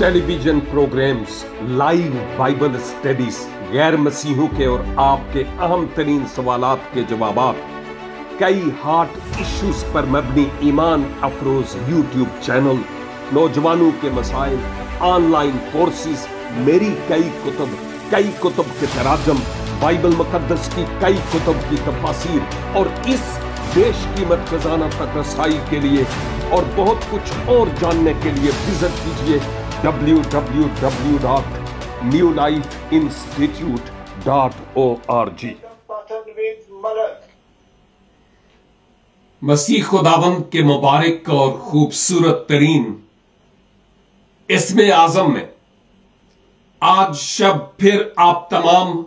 Television programmes, live Bible studies, गैर मसीहों के और आपके अहम तरीन सवालात के जवाबात, कई हॉट इश्यूज पर मबनी ईमान अफरोज यूट्यूब चैनल, नौजवानों के मसाइल, ऑनलाइन कोर्सेज, मेरी कई कुतुब के तराजम, बाइबल मुकद्दस की कई कुतुब की तफासीर और इस बेशकीमत खजाना तक रसाई के लिए और बहुत कुछ और जानने के लिए विजिट कीजिए www.newlifeinstitute.org। मसीह खुदावंद के मुबारक और खूबसूरत तरीन इसमें आजम में आज शब फिर आप तमाम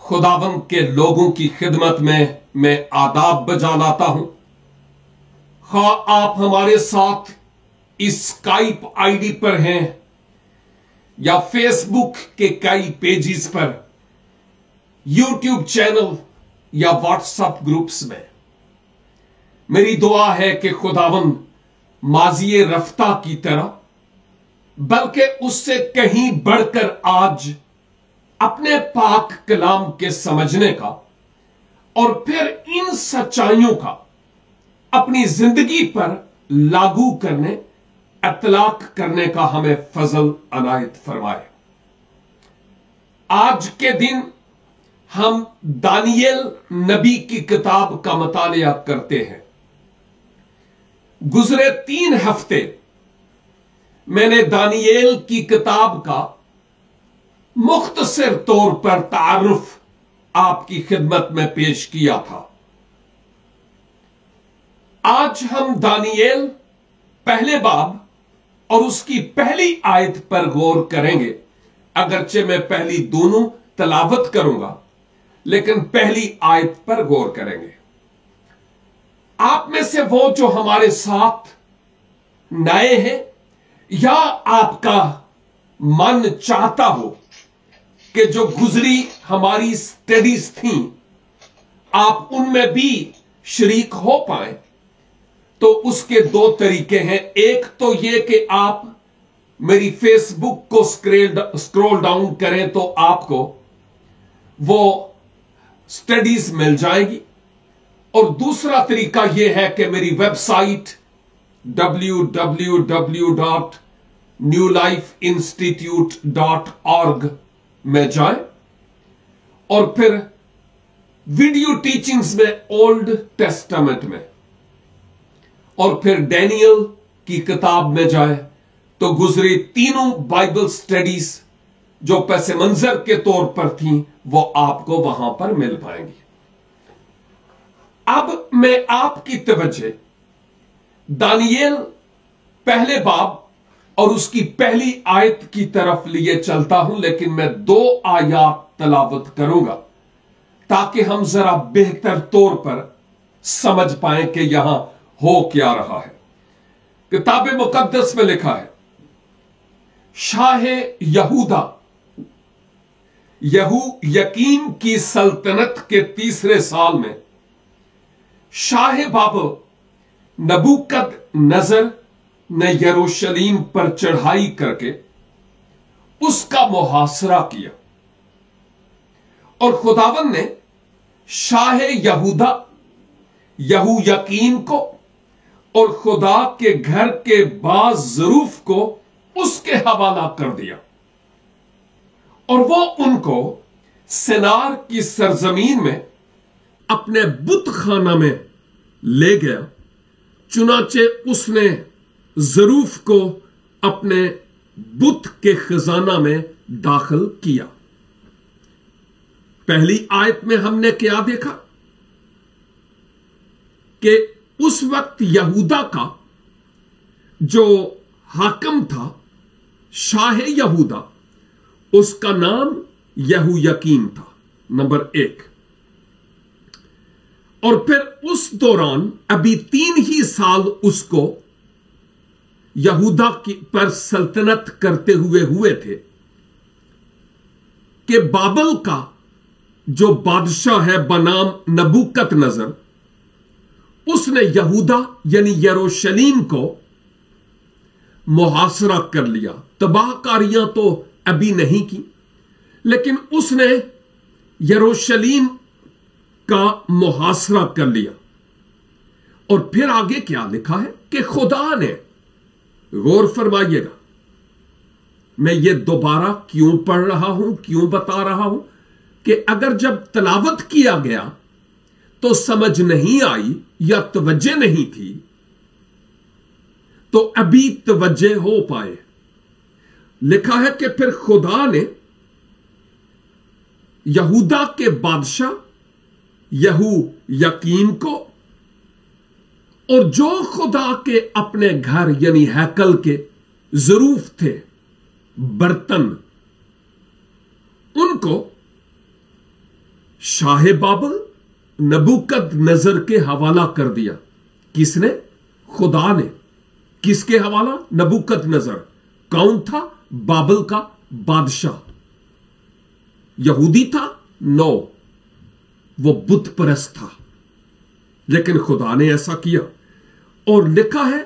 खुदावंद के लोगों की खिदमत में मैं आदाब बजा लाता हूं। खा आप हमारे साथ इस स्काइप आईडी पर हैं या फेसबुक के कई पेजेस पर, यूट्यूब चैनल या व्हाट्सएप ग्रुप्स में, मेरी दुआ है कि खुदावंद माजिए रफ्ता की तरह बल्कि उससे कहीं बढ़कर आज अपने पाक कलाम के समझने का और फिर इन सच्चाइयों का अपनी जिंदगी पर लागू करने, इतलाक करने का हमें फजल अनायत फरमाए। आज के दिन हम दानियल नबी की किताब का मुतालिया करते हैं। गुजरे 3 हफ्ते मैंने दानियल की किताब का मुख्तसर तौर पर तारुफ आपकी खिदमत में पेश किया था। आज हम दानियल पहले बाब और उसकी पहली आयत पर गौर करेंगे। अगरचे मैं पहली दोनों तलावत करूंगा, लेकिन पहली आयत पर गौर करेंगे। आप में से वो जो हमारे साथ नए हैं या आपका मन चाहता हो कि जो गुजरी हमारी स्टडीज थी आप उनमें भी शरीक हो पाए, तो उसके 2 तरीके हैं। एक तो यह कि आप मेरी फेसबुक को स्क्रॉल डाउन करें तो आपको वो स्टडीज मिल जाएगी, और दूसरा तरीका यह है कि मेरी वेबसाइट www.newlifeinstitute.org में जाएं और फिर वीडियो टीचिंग्स में ओल्ड टेस्टामेंट में, और फिर डैनियल की किताब में जाए तो गुजरे 3 बाइबल स्टडीज जो पैसे मंजर के तौर पर थी वो आपको वहां पर मिल पाएंगी। अब मैं आपकी तवज्जो दानियल पहले बाब और उसकी पहली आयत की तरफ लिए चलता हूं, लेकिन मैं 2 आयात तलावत करूंगा ताकि हम जरा बेहतर तौर पर समझ पाएं कि यहां हो क्या रहा है। किताब मुकद्दस में लिखा है, शाह यहूदा यकीम की सल्तनत के 3रे साल में शाह बाबल नबूकदनेस्सर ने यरूशलेम पर चढ़ाई करके उसका मुहासरा किया, और खुदावन ने शाह यहूदा यकीम को और खुदा के घर के बाज ज़रूफ को उसके हवाला कर दिया, और वो उनको सिनार की सरजमीन में अपने बुत खाना में ले गया। चुनाचे उसने ज़रूफ को अपने बुत के खजाना में दाखिल किया। पहली आयत में हमने क्या देखा कि उस वक्त यहूदा का जो हाकिम था, शाह यहूदा, उसका नाम यहोयाकीम था, नंबर 1। और फिर उस दौरान अभी 3 ही साल उसको यहूदा पर सल्तनत करते हुए थे कि बाबल का जो बादशाह है बनाम नबूकदनेस्सर, उसने यहूदा यानी यरूशलेम को मुहासरा कर लिया। तबाहकारियां तो अभी नहीं की, लेकिन उसने यरूशलेम का मुहासरा कर लिया। और फिर आगे क्या लिखा है कि खुदा ने, गौर फरमाइएगा, मैं ये दोबारा क्यों पढ़ रहा हूं, क्यों बता रहा हूं, कि अगर जब तलावत किया गया तो समझ नहीं आई या तवज्जो नहीं थी, तो अभी तवज्जो हो पाए। लिखा है कि फिर खुदा ने यहूदा के बादशाह यहूयाकीम को और जो खुदा के अपने घर यानी हैकल के ज़रूफ थे, बर्तन, उनको शाह बाबल नबूकदनेस्सर के हवाला कर दिया। किसने? खुदा ने। किसके हवाला? नबूकदनेस्सर। कौन था? बाबल का बादशाह। यहूदी था? नो, वो बुत परस्त था, लेकिन खुदा ने ऐसा किया। और लिखा है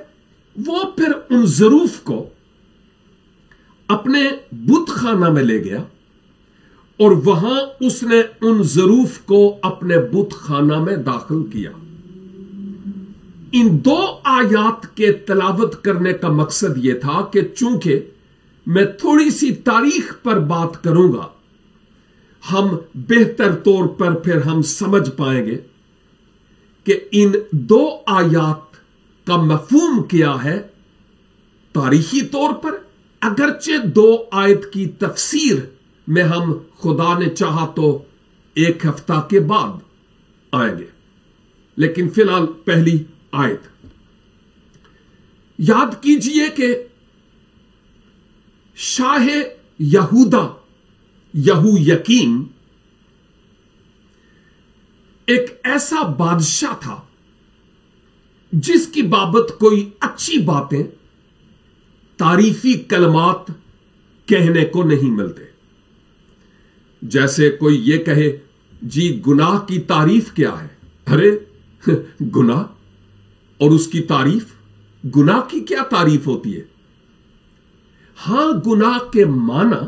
वो फिर उन ज़रूफ को अपने बुत खाना में ले गया और वहां उसने उन ज़रूफ को अपने बुत खाना में दाखिल किया। इन दो आयात के तलावत करने का मकसद यह था कि चूंकि मैं थोड़ी सी तारीख पर बात करूंगा, हम बेहतर तौर पर फिर हम समझ पाएंगे कि इन दो आयात का मफहूम क्या है तारीखी तौर पर। अगरचे दो आयत की तफसीर में हम खुदा ने चाहा तो एक हफ्ता के बाद आएंगे, लेकिन फिलहाल पहली आयत याद कीजिए कि शाह यहूदा यहूयाकीम एक ऐसा बादशाह था जिसकी बाबत कोई अच्छी बातें, तारीफी कलमात कहने को नहीं मिलते। जैसे कोई ये कहे, जी गुनाह की तारीफ क्या है? अरे गुनाह और उसकी तारीफ, गुनाह की क्या तारीफ होती है? हां, गुनाह के माना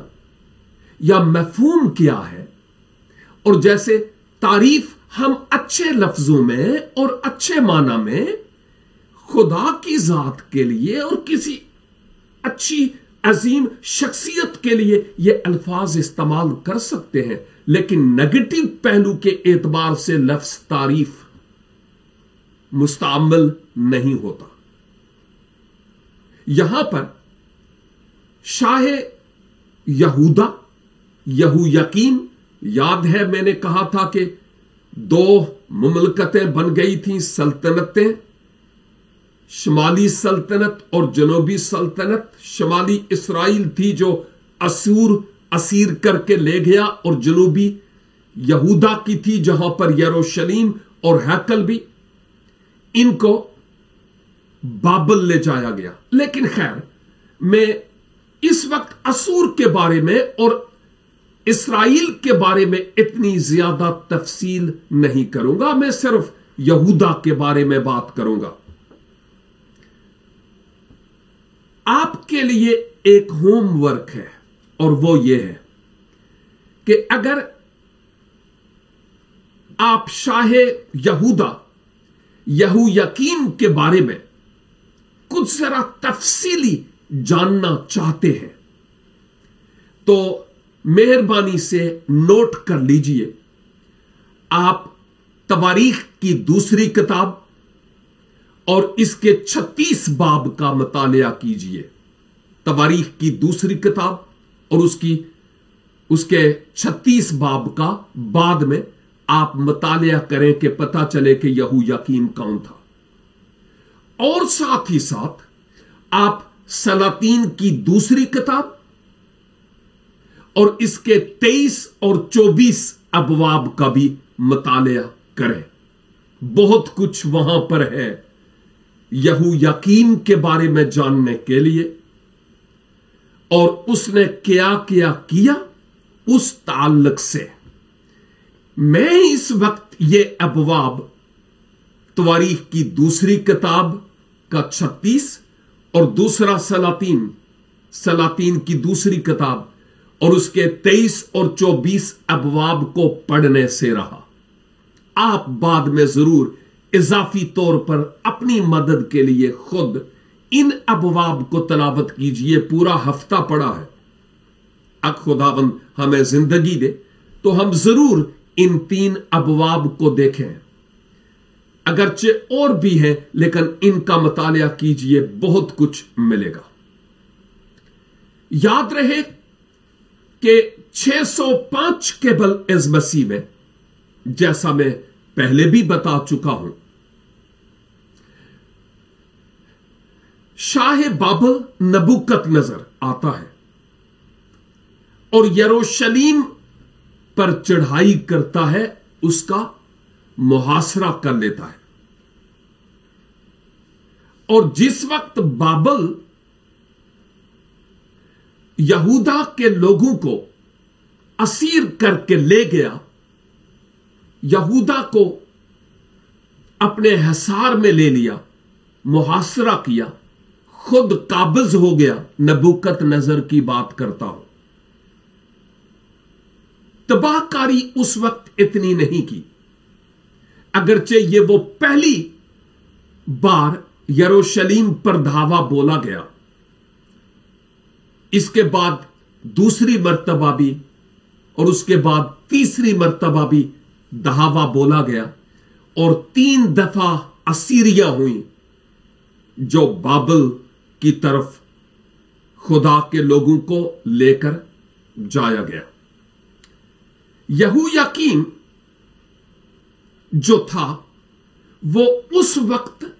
या मफहूम क्या है, और जैसे तारीफ हम अच्छे लफ्जों में और अच्छे माना में खुदा की जात के लिए और किसी अच्छी अजीम शख्सियत के लिए ये अल्फाज इस्तेमाल कर सकते हैं, लेकिन नेगेटिव पहलू के एतबार से लफ्ज तारीफ मुस्तअमल नहीं होता। यहां पर शाह यहूदा यहूयाकीम, याद है मैंने कहा था कि दो मुमलकतें बन गई थी, सल्तनतें, शुमाली सल्तनत और जनूबी सल्तनत। शुमाली इसराइल थी जो असीर करके ले गया, और जनूबी यहूदा की थी जहां पर यरूशलेम और हैकल भी, इनको बाबल ले जाया गया। लेकिन खैर, मैं इस वक्त असूर के बारे में और इसराइल के बारे में इतनी ज्यादा तफसील नहीं करूंगा, मैं सिर्फ यहूदा के बारे में बात करूंगा। आपके लिए एक होमवर्क है, और वो ये है कि अगर आप शाह यहूदा यहूयाकीम के बारे में कुछ जरा तफसीली जानना चाहते हैं तो मेहरबानी से नोट कर लीजिए। आप तवारीख की दूसरी किताब और इसके 36 बाब का मुतालिया कीजिए। तवारीख की दूसरी किताब और उसके 36 बाब का बाद में आप मुतालिया करें कि पता चले कि यहूयाकीम कौन था। और साथ ही साथ आप सलातीन की दूसरी किताब और इसके 23 और 24 अबवाब का भी मुतालिया करें। बहुत कुछ वहां पर है यहूयाकीम के बारे में जानने के लिए, और उसने क्या क्या किया उस ताल्लुक से। मैं इस वक्त ये अबवाब तवारीख की दूसरी किताब का 36 और दूसरा सलातीन की दूसरी किताब और उसके 23 और 24 अबवाब को पढ़ने से रहा। आप बाद में जरूर इजाफी तौर पर अपनी मदद के लिए खुद इन अबवाब को तलावत कीजिए। पूरा हफ्ता पड़ा है। अगर खुदाबंद हमें जिंदगी दे तो हम जरूर इन 3 अबवाब को देखें। अगरचे और भी हैं, लेकिन इनका मुतालिया कीजिए, बहुत कुछ मिलेगा। याद रहे कि 605 केबल इस मसीह में, जैसा मैं पहले भी बता चुका हूं, शाह बाबल नबूकदनेस्सर आता है और यरूशलेम पर चढ़ाई करता है, उसका मुहासरा कर लेता है। और जिस वक्त बाबल यहूदा के लोगों को असीर करके ले गया, यहूदा को अपने हिसार में ले लिया, मुहासरा किया, खुद काबिज हो गया। नबूकदनेस्सर की बात करता हूं। तबाहकारी उस वक्त इतनी नहीं की, अगरचे ये वो पहली बार यरूशलेम पर धावा बोला गया। इसके बाद दूसरी मर्तबा भी और उसके बाद तीसरी मर्तबा भी धावा बोला गया और 3 दफा असीरियां हुई जो बाबल की तरफ खुदा के लोगों को लेकर जाया गया। यहोयाकीम जो था वो उस वक्त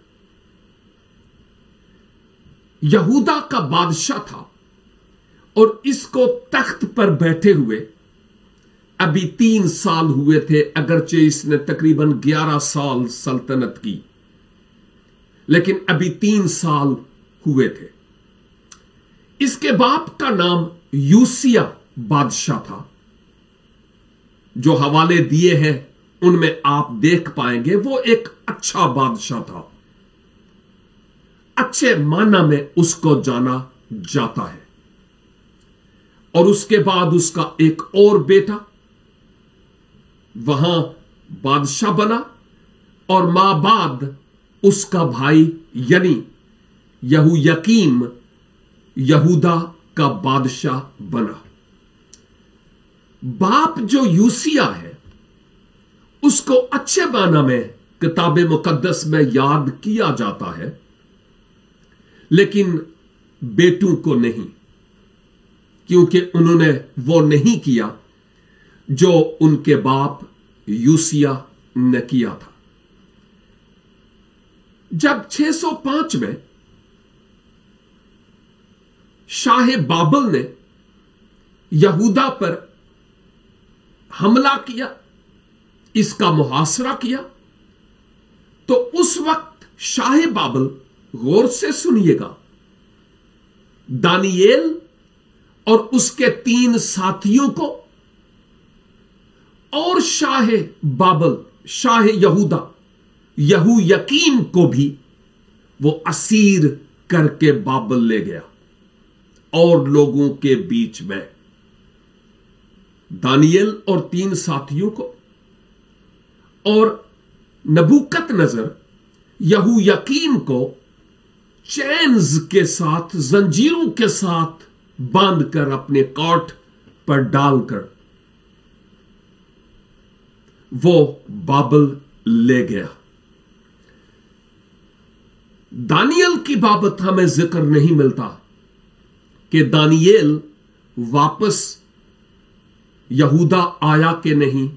यहूदा का बादशाह था और इसको तख्त पर बैठे हुए अभी 3 साल हुए थे, अगरचे इसने तकरीबन 11 साल सल्तनत की, लेकिन अभी 3 साल हुए थे। इसके बाप का नाम यूसिया बादशाह था। जो हवाले दिए हैं उनमें आप देख पाएंगे वो एक अच्छा बादशाह था, अच्छे माना में उसको जाना जाता है। और उसके बाद उसका एक और बेटा वहां बादशाह बना और मां बाद उसका भाई यानी यहोयाकीम यहूदा का बादशाह बना। बाप जो यूसिया है उसको अच्छे माना में किताब मुकद्दस में याद किया जाता है, लेकिन बेटों को नहीं, क्योंकि उन्होंने वो नहीं किया जो उनके बाप यूसिया ने किया था। जब 605 में शाह बाबल ने यहूदा पर हमला किया, इसका मुहासरा किया, तो उस वक्त शाह बाबल, गौर से सुनिएगा, दानियेल और उसके 3 साथियों को और शाह बाबल, शाह यहूदा यहोयाकीम को भी वो असीर करके बाबल ले गया और लोगों के बीच में दानियेल और 3 साथियों को और नबूकदनेस्सर यहोयाकीम को चैन्स के साथ, जंजीरों के साथ बांधकर अपने काठ पर डालकर वो बाबल ले गया। दानियेल की बाबत हमें जिक्र नहीं मिलता कि दानियेल वापस यहूदा आया कि नहीं।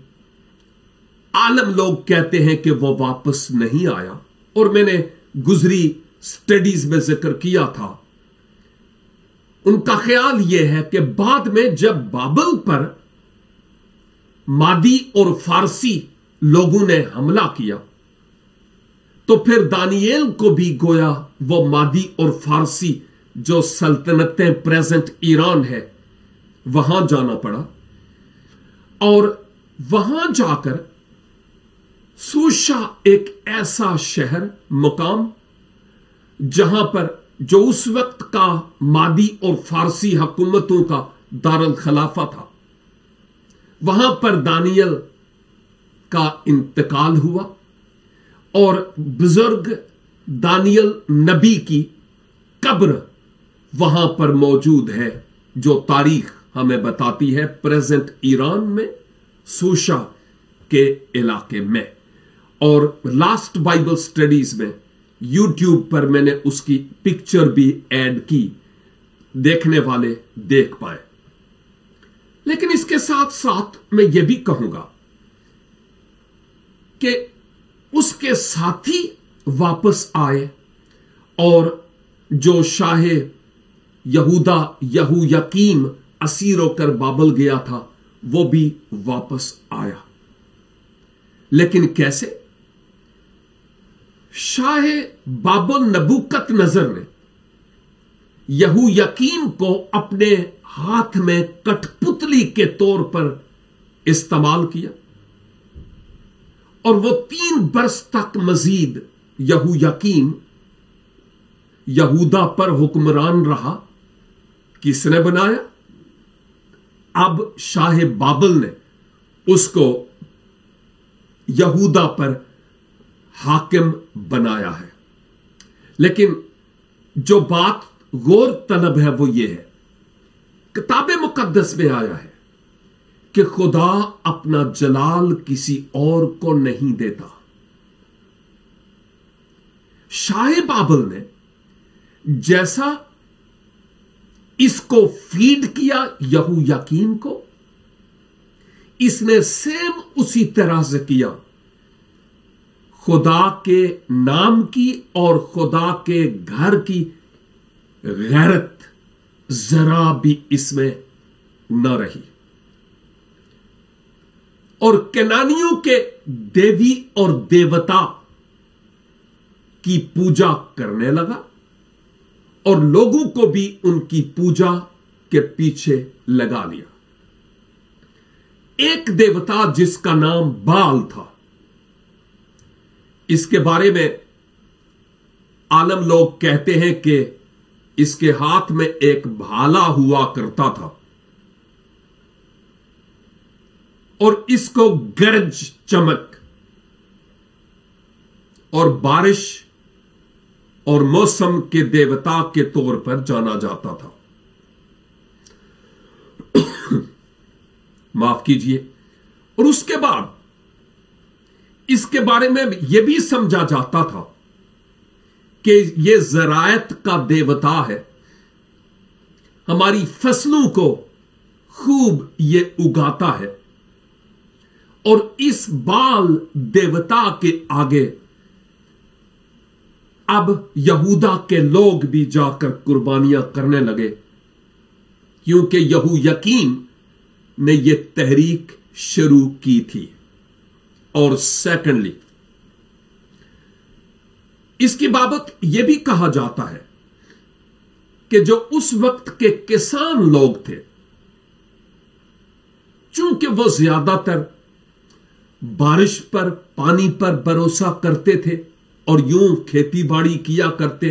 आलम लोग कहते हैं कि वो वापस नहीं आया, और मैंने गुजरी स्टडीज में जिक्र किया था। उनका ख्याल यह है कि बाद में जब बाबल पर मादी और फारसी लोगों ने हमला किया, तो फिर दानियेल को भी गोया वो मादी और फारसी जो सल्तनतें प्रेजेंट ईरान है वहां जाना पड़ा, और वहां जाकर सूशा एक ऐसा शहर मुकाम जहां पर जो उस वक्त का मादी और फारसी हुकूमतों का दारुल खिलाफा था, वहां पर दानियल का इंतकाल हुआ और बुजुर्ग दानियल नबी की कब्र वहां पर मौजूद है, जो तारीख हमें बताती है प्रेजेंट ईरान में सूशा के इलाके में। और लास्ट बाइबल स्टडीज में यूट्यूब पर मैंने उसकी पिक्चर भी ऐड की, देखने वाले देख पाए। लेकिन इसके साथ साथ मैं यह भी कहूंगा कि उसके साथी वापस आए और जो शाह यहूदा यहूयाकीम असीर होकर बाबल गया था, वो भी वापस आया। लेकिन कैसे? शाह बाबल नबूकतनजर ने यहूयाकीम को अपने हाथ में कठपुतली के तौर पर इस्तेमाल किया और वो 3 बरस तक मजीद यहूयाकीम यहूदा पर हुक्मरान रहा। किसने बनाया? अब शाह बाबल ने उसको यहूदा पर हाकिम बनाया है। लेकिन जो बात गौर तलब है वो ये है, किताब मुकद्दस में आया है कि खुदा अपना जलाल किसी और को नहीं देता। शाह बाबल ने जैसा इसको फीड किया यहूयाकीम को, इसने सेम उसी तरह से किया। खुदा के नाम की और खुदा के घर की गैरत जरा भी इसमें न रही और केनानियों के देवी और देवता की पूजा करने लगा और लोगों को भी उनकी पूजा के पीछे लगा लिया। एक देवता जिसका नाम बाल था, इसके बारे में आलम लोग कहते हैं कि इसके हाथ में एक भाला हुआ करता था और इसको गरज, चमक और बारिश और मौसम के देवता के तौर पर जाना जाता था। माफ कीजिए। और उसके बाद इसके बारे में यह भी समझा जाता था कि यह ज़रायत का देवता है, हमारी फसलों को खूब ये उगाता है और इस बाल देवता के आगे अब यहूदा के लोग भी जाकर कुर्बानियां करने लगे, क्योंकि यहूयाकीम ने यह तहरीक शुरू की थी। और सेकंडली, इसकी बाबत यह भी कहा जाता है कि जो उस वक्त के किसान लोग थे, चूंकि वो ज्यादातर बारिश पर, पानी पर भरोसा करते थे और यूं खेती बाड़ी किया करते,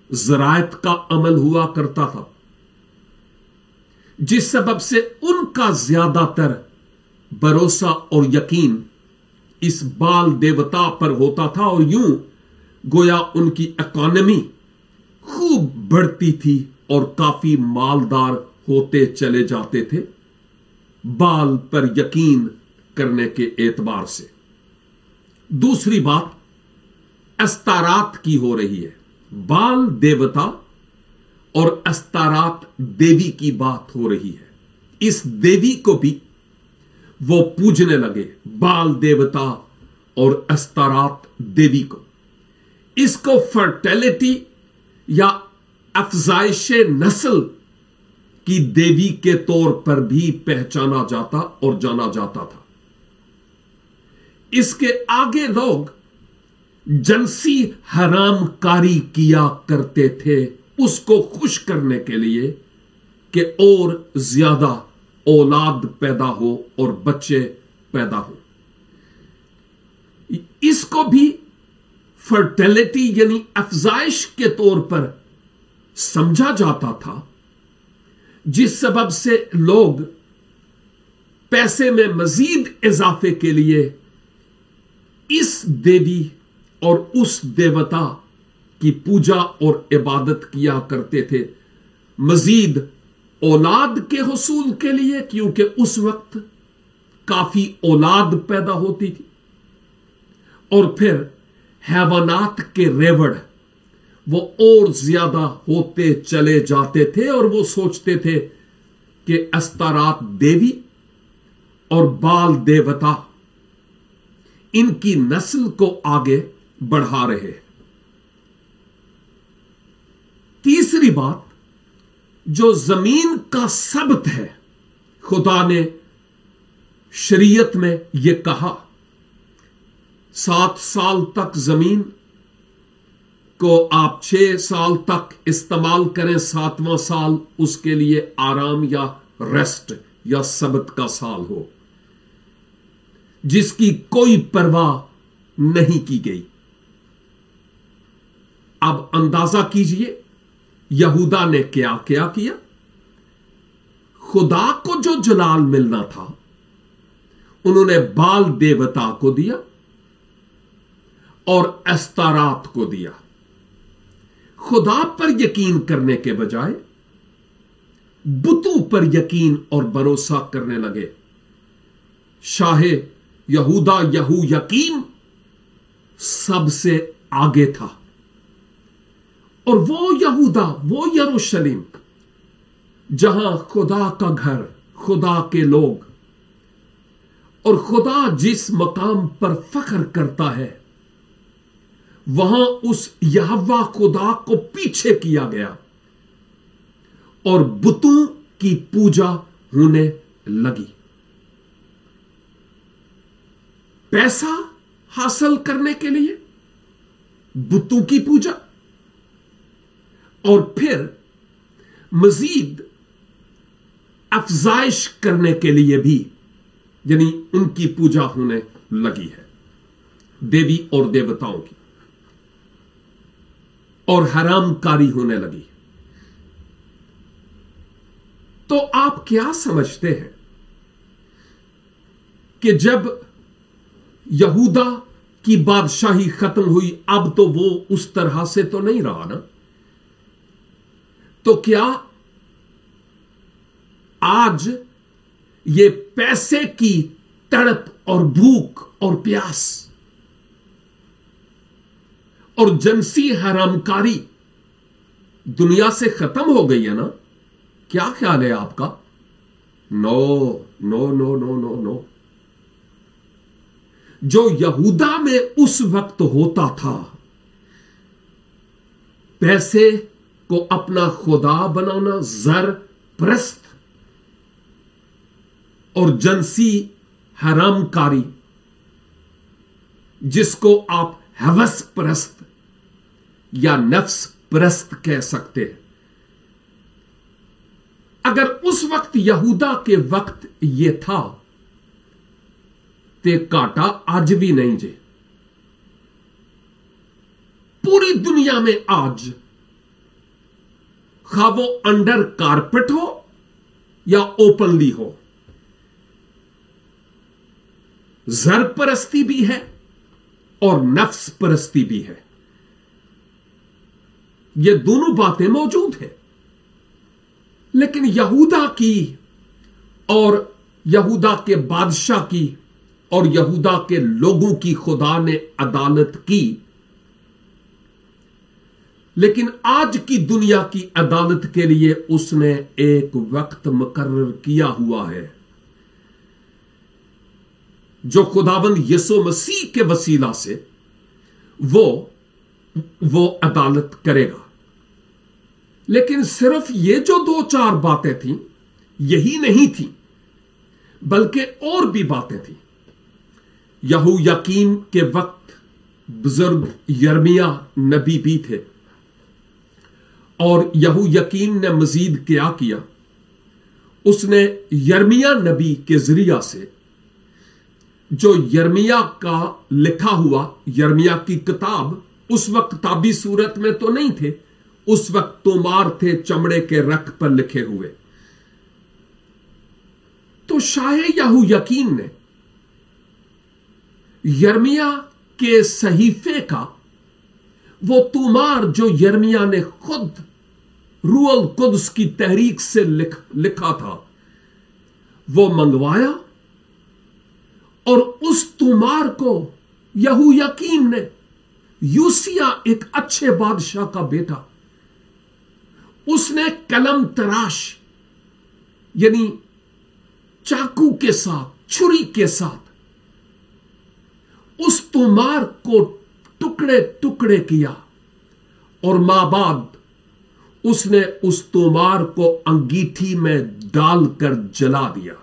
ज़रायत का अमल हुआ करता था, जिस सबब से उनका ज्यादातर भरोसा और यकीन इस बाल देवता पर होता था और यूं गोया उनकी इकोनॉमी खूब बढ़ती थी और काफी मालदार होते चले जाते थे बाल पर यकीन करने के एतबार से। दूसरी बात अस्तारात की हो रही है। बाल देवता और अस्तारात देवी की बात हो रही है। इस देवी को भी वो पूजने लगे, बाल देवता और अस्तारात देवी को। इसको फर्टिलिटी या अफजाइश नस्ल की देवी के तौर पर भी पहचाना जाता और जाना जाता था। इसके आगे लोग जनसी हरामकारी किया करते थे उसको खुश करने के लिए कि और ज्यादा औलाद पैदा हो और बच्चे पैदा हो। इसको भी फर्टिलिटी यानी अफजाइश के तौर पर समझा जाता था, जिस सबब से लोग पैसे में मजीद इजाफे के लिए इस देवी और उस देवता की पूजा और इबादत किया करते थे, मजीद औलाद के हुसूल के लिए, क्योंकि उस वक्त काफी औलाद पैदा होती थी। और फिर हैवानात के रेवड़ वो और ज्यादा होते चले जाते थे, और वो सोचते थे कि अस्तारात देवी और बाल देवता इनकी नस्ल को आगे बढ़ा रहे। तीसरी बात, जो जमीन का सबत है, खुदा ने शरीयत में यह कहा 7 साल तक जमीन को आप 6 साल तक इस्तेमाल करें, 7वां साल उसके लिए आराम या रेस्ट या सबत का साल हो, जिसकी कोई परवाह नहीं की गई। अब अंदाजा कीजिए यहूदा ने क्या क्या किया। खुदा को जो जलाल मिलना था उन्होंने बाल देवता को दिया और अस्तारात को दिया। खुदा पर यकीन करने के बजाय बुतों पर यकीन और भरोसा करने लगे। शाहे यहूदा यहू यकीम सबसे आगे था, और वो यहूदा, वो यरूशलेम जहां खुदा का घर, खुदा के लोग और खुदा जिस मकाम पर फख्र करता है, वहां उस यहोवा खुदा को पीछे किया गया और बुतों की पूजा होने लगी। पैसा हासिल करने के लिए बुतों की पूजा, और फिर मजीद अफजाइश करने के लिए भी, यानी उनकी पूजा होने लगी है, देवी और देवताओं की, और हरामकारी होने लगी। तो आप क्या समझते हैं कि जब यहूदा की बादशाही खत्म हुई, अब तो वो उस तरह से तो नहीं रहा ना, तो क्या आज ये पैसे की तड़प और भूख और प्यास और जिनसी हरामकारी दुनिया से खत्म हो गई है ना? क्या ख्याल है आपका? No no no no no no. जो यहूदा में उस वक्त होता था, पैसे को अपना खुदा बनाना, जर परस्त और जिनसी हरामकारी, जिसको आप हवस परस्त या नफ्स परस्त कह सकते हैं, अगर उस वक्त यहूदा के वक्त यह था ते काटा आज भी नहीं जे। पूरी दुनिया में आज खा वो अंडर कारपेट हो या ओपनली हो, जर परस्ती भी है और नफ्स परस्ती भी है। ये दोनों बातें मौजूद हैं। लेकिन यहूदा की और यहूदा के बादशाह की और यहूदा के लोगों की खुदा ने अदालत की, लेकिन आज की दुनिया की अदालत के लिए उसने एक वक्त मुकर्रर किया हुआ है, जो खुदाबंद यीशु मसीह के वसीला से वो अदालत करेगा। लेकिन सिर्फ ये जो 2-4 बातें थी, यही नहीं थी, बल्कि और भी बातें थी। यहू यकीम के वक्त बुजुर्ग यर्मिया नबी भी थे, और यहू यकीम ने मजीद क्या किया, उसने यर्मिया नबी के जरिया से जो यर्मिया का लिखा हुआ, यर्मिया की किताब उस वक्त ताबी सूरत में तो नहीं थे, उस वक्त तोमार थे चमड़े के रख पर लिखे हुए। तो शाह यहूयकीन ने यर्मिया के सहीफे का वो तोमार जो यर्मिया ने खुद रूहुल कुद्स की तहरीक से लिखा था, वो मंगवाया और उस तोमार को यहूयकीन ने, यूसिया एक अच्छे बादशाह का बेटा, उसने कलम तराश यानी चाकू के साथ, छुरी के साथ उस तोमार को टुकड़े टुकड़े किया और माबाद उसने उस तोमार को अंगीठी में डालकर जला दिया।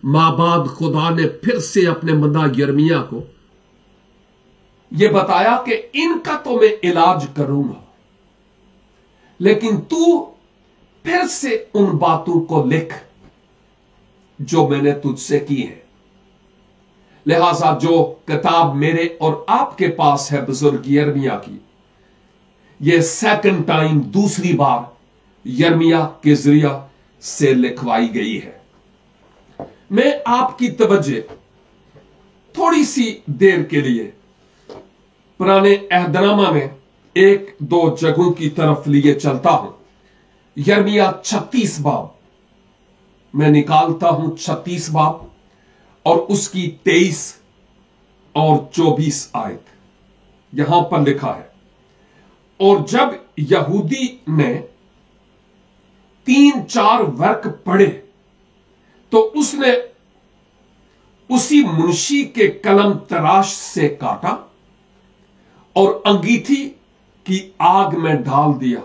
माबाद खुदा ने फिर से अपने बंदा यर्मिया को यह बताया कि इनका तो मैं इलाज करूंगा, लेकिन तू फिर से उन बातों को लिख जो मैंने तुझसे की है। लिहाजा जो किताब मेरे और आपके पास है बुजुर्ग यर्मिया की, यह सेकंड टाइम, दूसरी बार यर्मिया के जरिया से लिखवाई गई है। मैं आपकी तवज्जो थोड़ी सी देर के लिए पुराने अहदनामा में एक दो जगहों की तरफ लिए चलता हूं। यर्मिया 36 बाब मैं निकालता हूं, 36 बाब और उसकी 23 और 24 आयत यहां पर लिखा है। और जब यहूदी ने 3-4 वर्क पढ़े तो उसने उसी मुंशी के कलम तराश से काटा और अंगीठी की आग में डाल दिया,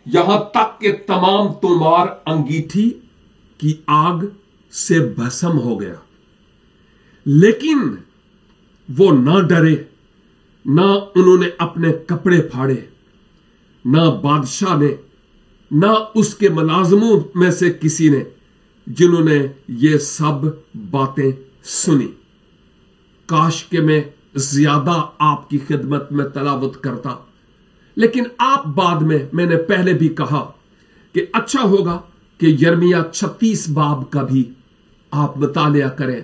यहां तक कि तमाम तोमार अंगीठी की आग से भस्म हो गया। लेकिन वो ना डरे, ना उन्होंने अपने कपड़े फाड़े, ना बादशाह ने, ना उसके मुलाजमों में से किसी ने, जिन्होंने ये सब बातें सुनी। काश के मैं ज्यादा आपकी खिदमत में तलावत करता, लेकिन आप बाद में, मैंने पहले भी कहा कि अच्छा होगा कि यर्मिया 36 बाब का भी आप मुतालिया करें,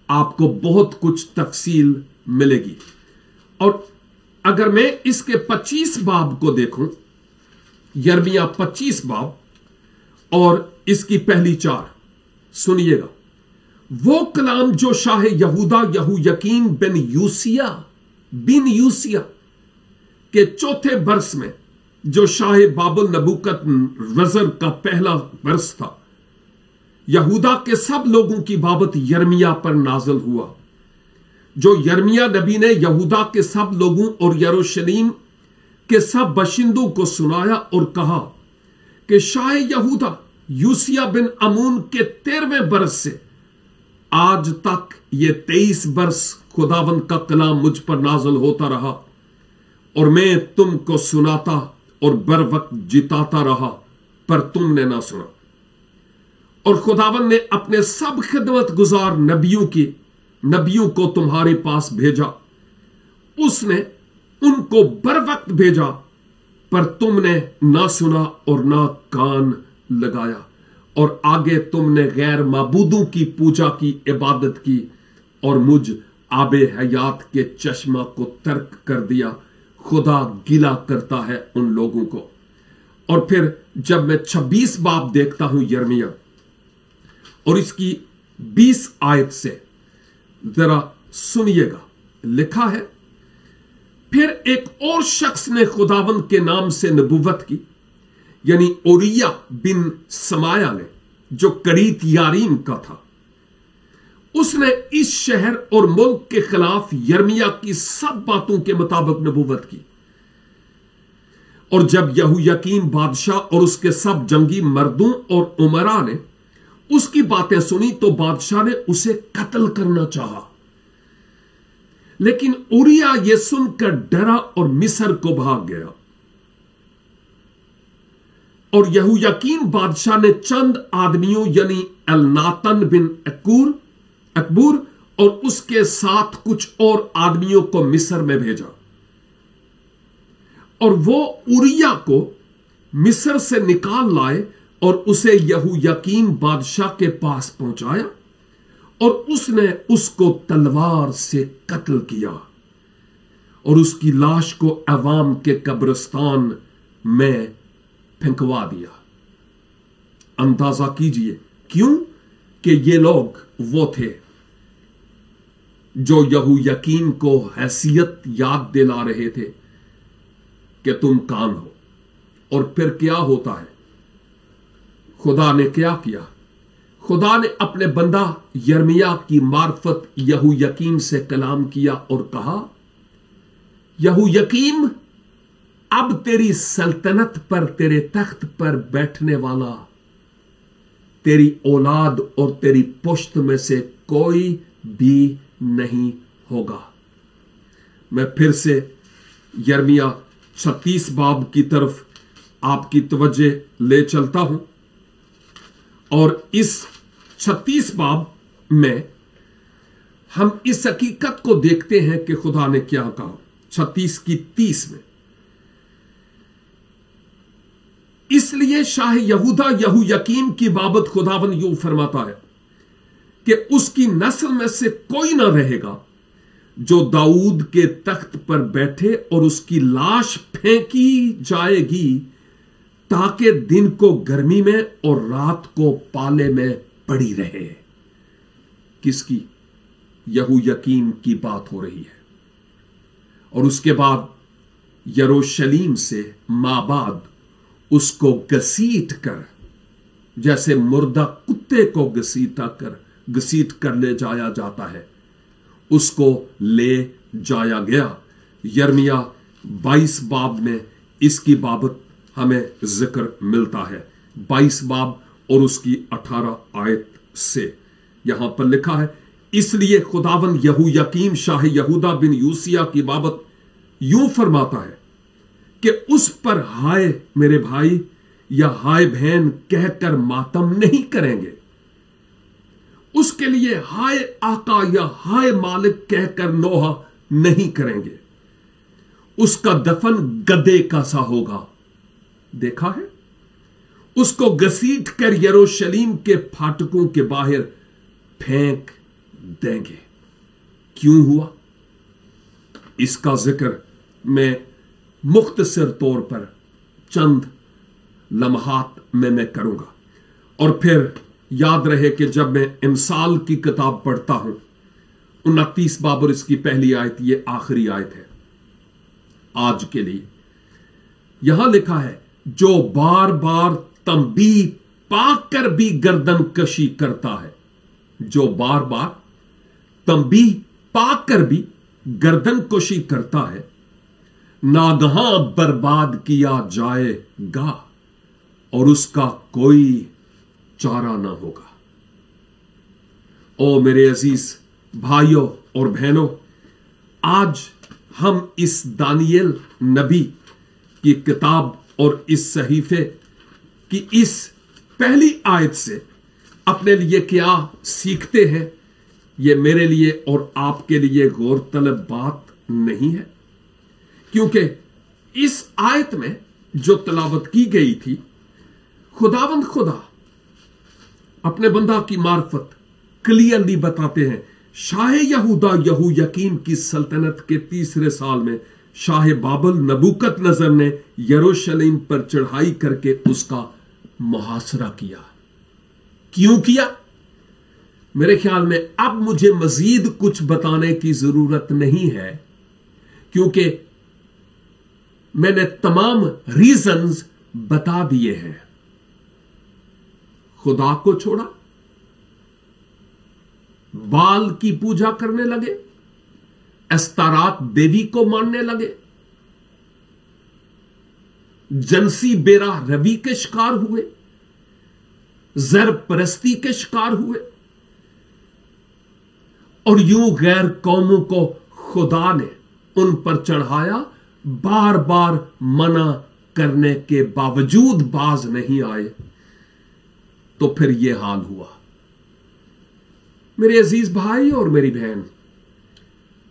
आपको बहुत कुछ तफसील मिलेगी। और अगर मैं इसके 25 बाब को देखूं, यर्मिया 25 बाब और इसकी पहली 4, सुनिएगा। वो कलाम जो शाह यहूदा यहूयकीन बिन यूसिया के चौथे बरस में, जो शाह बाबुल नबूकत रजर का पहला बरस था, यहूदा के सब लोगों की बाबत यर्मिया पर नाज़िल हुआ, जो यर्मिया नबी ने यहूदा के सब लोगों और यरूशलेम के सब बशिंदों को सुनाया और कहा कि शाह यहूदा यूसिया बिन अमून के 13वें बरस से आज तक ये 23 बरस खुदावंद का कलाम मुझ पर नाज़िल होता रहा और मैं तुमको सुनाता और बर वक्त जिताता रहा, पर तुमने ना सुना। और खुदावंद ने अपने सब खिदमत गुजार नबियों को तुम्हारे पास भेजा, उसने उनको बर वक्त भेजा, पर तुमने ना सुना और ना कान लगाया। और आगे तुमने गैर माबूदों की पूजा की, इबादत की और मुझ आबे हयात के चश्मा को तर्क कर दिया। खुदा गिला करता है उन लोगों को। और फिर जब मैं 26 बाब देखता हूं यर्मिया और इसकी 20 आयत से, जरा सुनिएगा, लिखा है, फिर एक और शख्स ने खुदावंद के नाम से नबुवत की, यानी ओरिया बिन समाया ने, जो करीत यारीम का था। उसने इस शहर और मुल्क के खिलाफ यर्मिया की सब बातों के मुताबिक नबुवत की। और जब यहूयकीन बादशाह और उसके सब जंगी मर्दों और उमरा ने उसकी बातें सुनी तो बादशाह ने उसे कत्ल करना चाहा, लेकिन उरिया यह सुनकर डरा और मिस्र को भाग गया। और यहूयकीन बादशाह ने चंद आदमियों यानी एलनातन बिन अकबूर और उसके साथ कुछ और आदमियों को मिस्र में भेजा, और वो उरिया को मिस्र से निकाल लाए और उसे यहोयाकीम बादशाह के पास पहुंचाया, और उसने उसको तलवार से कत्ल किया और उसकी लाश को अवाम के कब्रिस्तान में फेंकवा दिया। अंदाजा कीजिए क्यों? कि ये लोग वो थे जो यहोयाकीम को हैसियत याद दिला रहे थे कि तुम कान हो। और फिर क्या होता है? खुदा ने क्या किया? खुदा ने अपने बंदा यिर्मयाह की मार्फत यहोयाकीम से कलाम किया और कहा, यहोयाकीम, अब तेरी सल्तनत पर, तेरे तख्त पर बैठने वाला तेरी औलाद और तेरी पुश्त में से कोई भी नहीं होगा। मैं फिर से यिर्मयाह 36 बाब की तरफ आपकी तवज्जो ले चलता हूं, और इस 36 बाब में हम इस हकीकत को देखते हैं कि खुदा ने क्या कहा। 36 की 30 में, इसलिए शाह यहूदा यहोयाकीम की बाबत खुदावंद यूं फरमाता है कि उसकी नस्ल में से कोई ना रहेगा जो दाऊद के तख्त पर बैठे, और उसकी लाश फेंकी जाएगी ताकि दिन को गर्मी में और रात को पाले में पड़ी रहे। किसकी? यहोयाकीम की बात हो रही है। और उसके बाद यरूशलेम से माबाद उसको घसीट कर, जैसे मुर्दा कुत्ते को घसीट कर ले जाया जाता है, उसको ले जाया गया। यिर्मयाह 22 बाब में इसकी बाबत हमें जिक्र मिलता है। 22 बाब और उसकी 18 आयत से यहां पर लिखा है, इसलिए खुदावंद यहोयाकीम शाह यहूदा बिन यूसिया की बाबत यूं फरमाता है कि उस पर हाय मेरे भाई या हाय बहन कहकर मातम नहीं करेंगे, उसके लिए हाय आका या हाय मालिक कहकर नोहा नहीं करेंगे। उसका दफन गधे का सा होगा। देखा है? उसको घसीट कर यरूशलेम के फाटकों के बाहर फेंक देंगे। क्यों हुआ? इसका जिक्र मैं मुख्तसर तौर पर चंद लम्हात में मैं करूंगा। और फिर याद रहे कि जब मैं इमसाल की किताब पढ़ता हूं, 29 बाब और इसकी पहली आयत, ये आखिरी आयत है आज के लिए। यहां लिखा है, जो बार बार तंबी पाकर भी गर्दन कशी करता है, जो बार बार तंबी पाकर भी गर्दन कशी करता है, नागहां बर्बाद किया जाएगा और उसका कोई चारा ना होगा। ओ मेरे अजीज भाइयों और बहनों, आज हम इस दानियल नबी की किताब और इस सहीफे की इस पहली आयत से अपने लिए क्या सीखते हैं, यह मेरे लिए और आपके लिए गौर तलब बात नहीं है। क्योंकि इस आयत में जो तलावत की गई थी, खुदावंद खुदा अपने बंदा की मार्फत क्लियरली बताते हैं, शाह यहूदा यहोयाकीम की सल्तनत के 3 साल में शाह बाबल नबूकदनेस्सर ने यरूशलेम पर चढ़ाई करके उसका मुहासरा किया। क्यों किया? मेरे ख्याल में अब मुझे मजीद कुछ बताने की जरूरत नहीं है, क्योंकि मैंने तमाम रीजंस बता दिए हैं। खुदा को छोड़ा, बाल की पूजा करने लगे, अस्तारात देवी को मानने लगे, जनसी बेरा रवि के शिकार हुए, जर परस्ती के शिकार हुए, और यूं गैर कौमों को खुदा ने उन पर चढ़ाया, बार बार मना करने के बावजूद बाज नहीं आए, तो फिर यह हाल हुआ। मेरे अजीज भाई और मेरी बहन,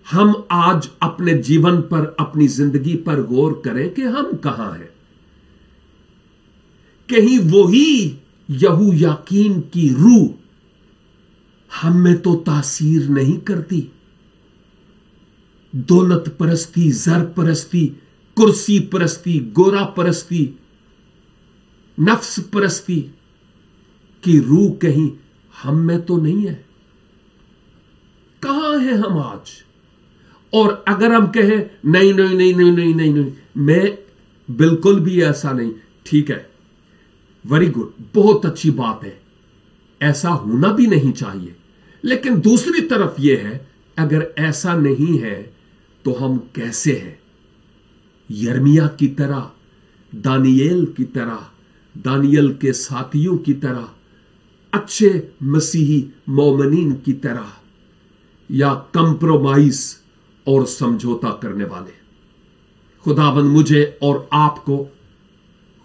हम आज अपने जीवन पर, अपनी जिंदगी पर गौर करें कि हम कहां हैं। कहीं वही यहूयाकीन की रूह हम में तो तासीर नहीं करती। दौलत परस्ती, जर परस्ती, कुर्सी परस्ती, गोरा परस्ती, नफ्स परस्ती की रूह कहीं हम में तो नहीं है। कहां है हम आज? और अगर हम कहें नहीं नहीं नहीं नहीं नहीं नहीं नहीं, मैं बिल्कुल भी ऐसा नहीं, ठीक है, वेरी गुड, बहुत अच्छी बात है, ऐसा होना भी नहीं चाहिए। लेकिन दूसरी तरफ यह है, अगर ऐसा नहीं है तो हम कैसे हैं? यर्मिया की तरह, दानियेल की तरह, दानियल के साथियों की तरह, अच्छे मसीही मोमिनीन की तरह, या कंप्रोमाइज और समझौता करने वाले? खुदावंद मुझे और आपको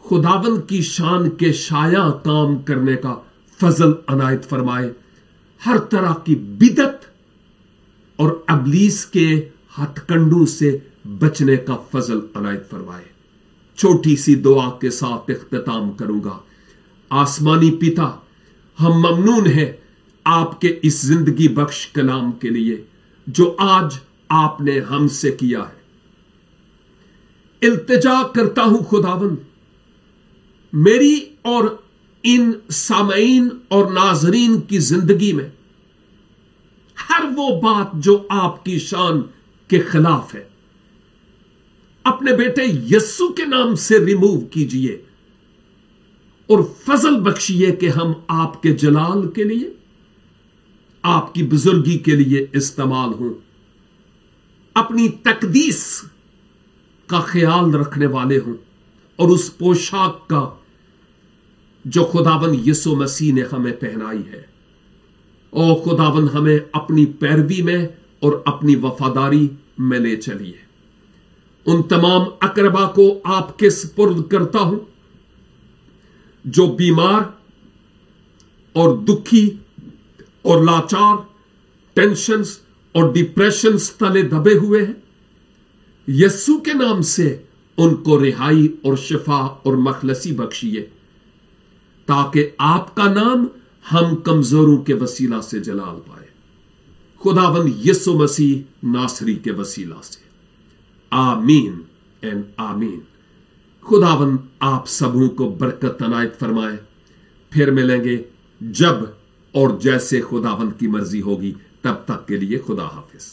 खुदावंद की शान के शाया काम करने का फजल अनायत फरमाए। हर तरह की बिदत और अबलीस के हथकंडों से बचने का फजल अनायत फरमाए। छोटी सी दुआ के साथ इख्तिताम करूंगा। आसमानी पिता, हम ममनून हैं आपके इस जिंदगी बख्श कलाम के लिए जो आज आपने हमसे किया है। इल्तिजा करता हूं खुदावंद, मेरी और इन सामईन और नाजरीन की जिंदगी में हर वो बात जो आपकी शान के खिलाफ है, अपने बेटे यस्सु के नाम से रिमूव कीजिए और फजल बख्शिए कि हम आपके जलाल के लिए, आपकी बुजुर्गी के लिए इस्तेमाल हों, अपनी तकदीस का ख्याल रखने वाले हों और उस पोशाक का जो खुदावंद यीशु मसीह ने हमें पहनाई है। ओ खुदावंद, हमें अपनी पैरवी में और अपनी वफादारी में ले चलिए। उन तमाम अकरबा को आपके सुपुर्द करता हूं जो बीमार और दुखी और लाचार, टेंशन्स और डिप्रेशंस तले दबे हुए हैं। यस्सु के नाम से उनको रिहाई और शिफा और मखलसी बख्शिए, ताकि आपका नाम हम कमजोरों के वसीला से जलाल पाए। खुदावंद यीशु मसीह नासरी के वसीला से, आमीन एंड आमीन। खुदावंद आप सबों को बरकत अनायत फरमाए। फिर मिलेंगे जब और जैसे खुदावंद की मर्जी होगी। तब तक के लिए खुदा हाफिज।